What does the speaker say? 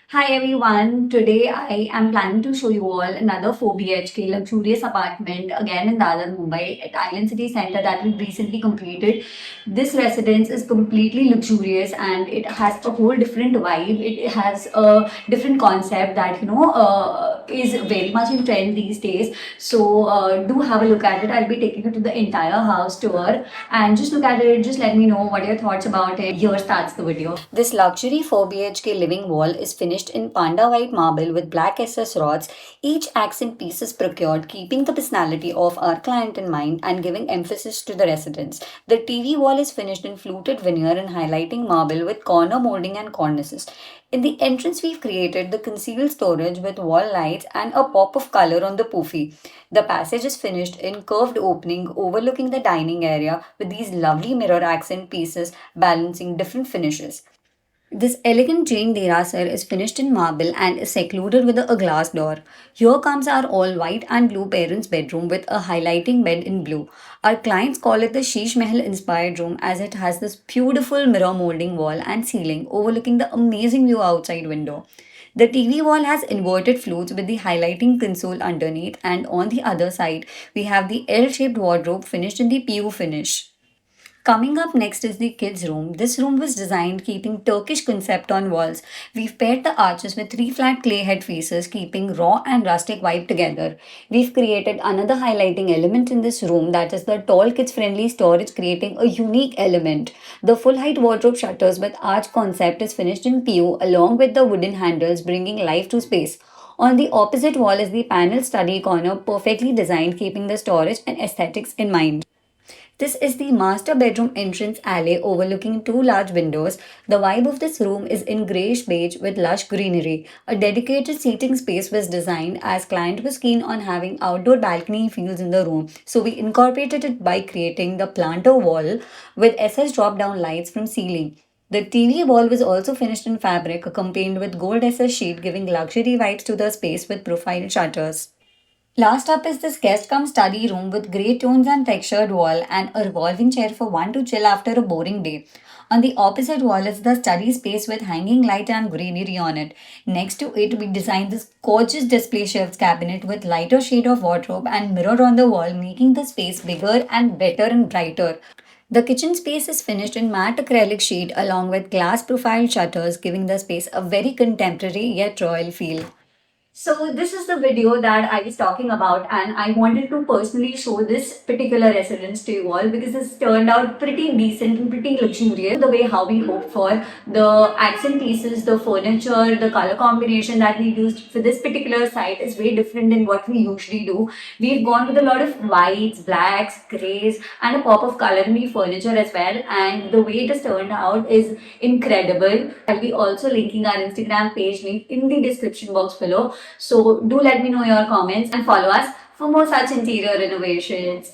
Hi everyone, today I am planning to show you all another 4 BHK luxurious apartment again in Dadar, Mumbai at Island City Center that we recently completed. This residence is completely luxurious and it has a whole different vibe. It has a different concept that is very much in trend these days. So do have a look at it. I'll be taking you to the entire house tour and just look at it. Just let me know what are your thoughts about it. Here starts the video. This luxury 4 BHK living wall is finished in panda white marble with black SS rods. Each accent piece is procured, keeping the personality of our client in mind and giving emphasis to the residence. The TV wall is finished in fluted veneer and highlighting marble with corner molding and cornices. In the entrance, we've created the concealed storage with wall lights and a pop of color on the poofy. The passage is finished in curved opening overlooking the dining area with these lovely mirror accent pieces balancing different finishes. This elegant Jain Derasar is finished in marble and is secluded with a glass door. Here comes our all white and blue parents' bedroom with a highlighting bed in blue. Our clients call it the Sheesh Mahal inspired room as it has this beautiful mirror molding wall and ceiling overlooking the amazing view outside window. The TV wall has inverted flutes with the highlighting console underneath, and on the other side, we have the L shaped wardrobe finished in the PU finish. Coming up next is the kids' room. This room was designed keeping Turkish concept on walls. We've paired the arches with three flat clay head faces, keeping raw and rustic vibe together. We've created another highlighting element in this room that is the tall kids friendly storage, creating a unique element. The full height wardrobe shutters with arch concept is finished in PU along with the wooden handles, bringing life to space. On the opposite wall is the panel study corner, perfectly designed, keeping the storage and aesthetics in mind. This is the master bedroom entrance alley overlooking two large windows. The vibe of this room is in grayish beige with lush greenery. A dedicated seating space was designed as client was keen on having outdoor balcony feels in the room. So we incorporated it by creating the planter wall with SS drop down lights from ceiling. The TV wall was also finished in fabric accompanied with gold SS sheet giving luxury vibes to the space with profile shutters. Last up is this guest come study room with grey tones and textured wall and a revolving chair for one to chill after a boring day. On the opposite wall is the study space with hanging light and greenery on it. Next to it, we designed this gorgeous display shelves cabinet with lighter shade of wardrobe and mirror on the wall, making the space bigger and better and brighter. The kitchen space is finished in matte acrylic sheet along with glass profile shutters, giving the space a very contemporary yet royal feel. So this is the video that I was talking about, and I wanted to personally show this particular residence to you all because this turned out pretty decent and pretty luxurious the way how we hoped for. The accent pieces, the furniture, the color combination that we used for this particular site is way different than what we usually do. We've gone with a lot of whites, blacks, grays, and a pop of color in the furniture as well. And the way it has turned out is incredible. I'll be also linking our Instagram page link in the description box below. So do let me know your comments and follow us for more such interior renovations.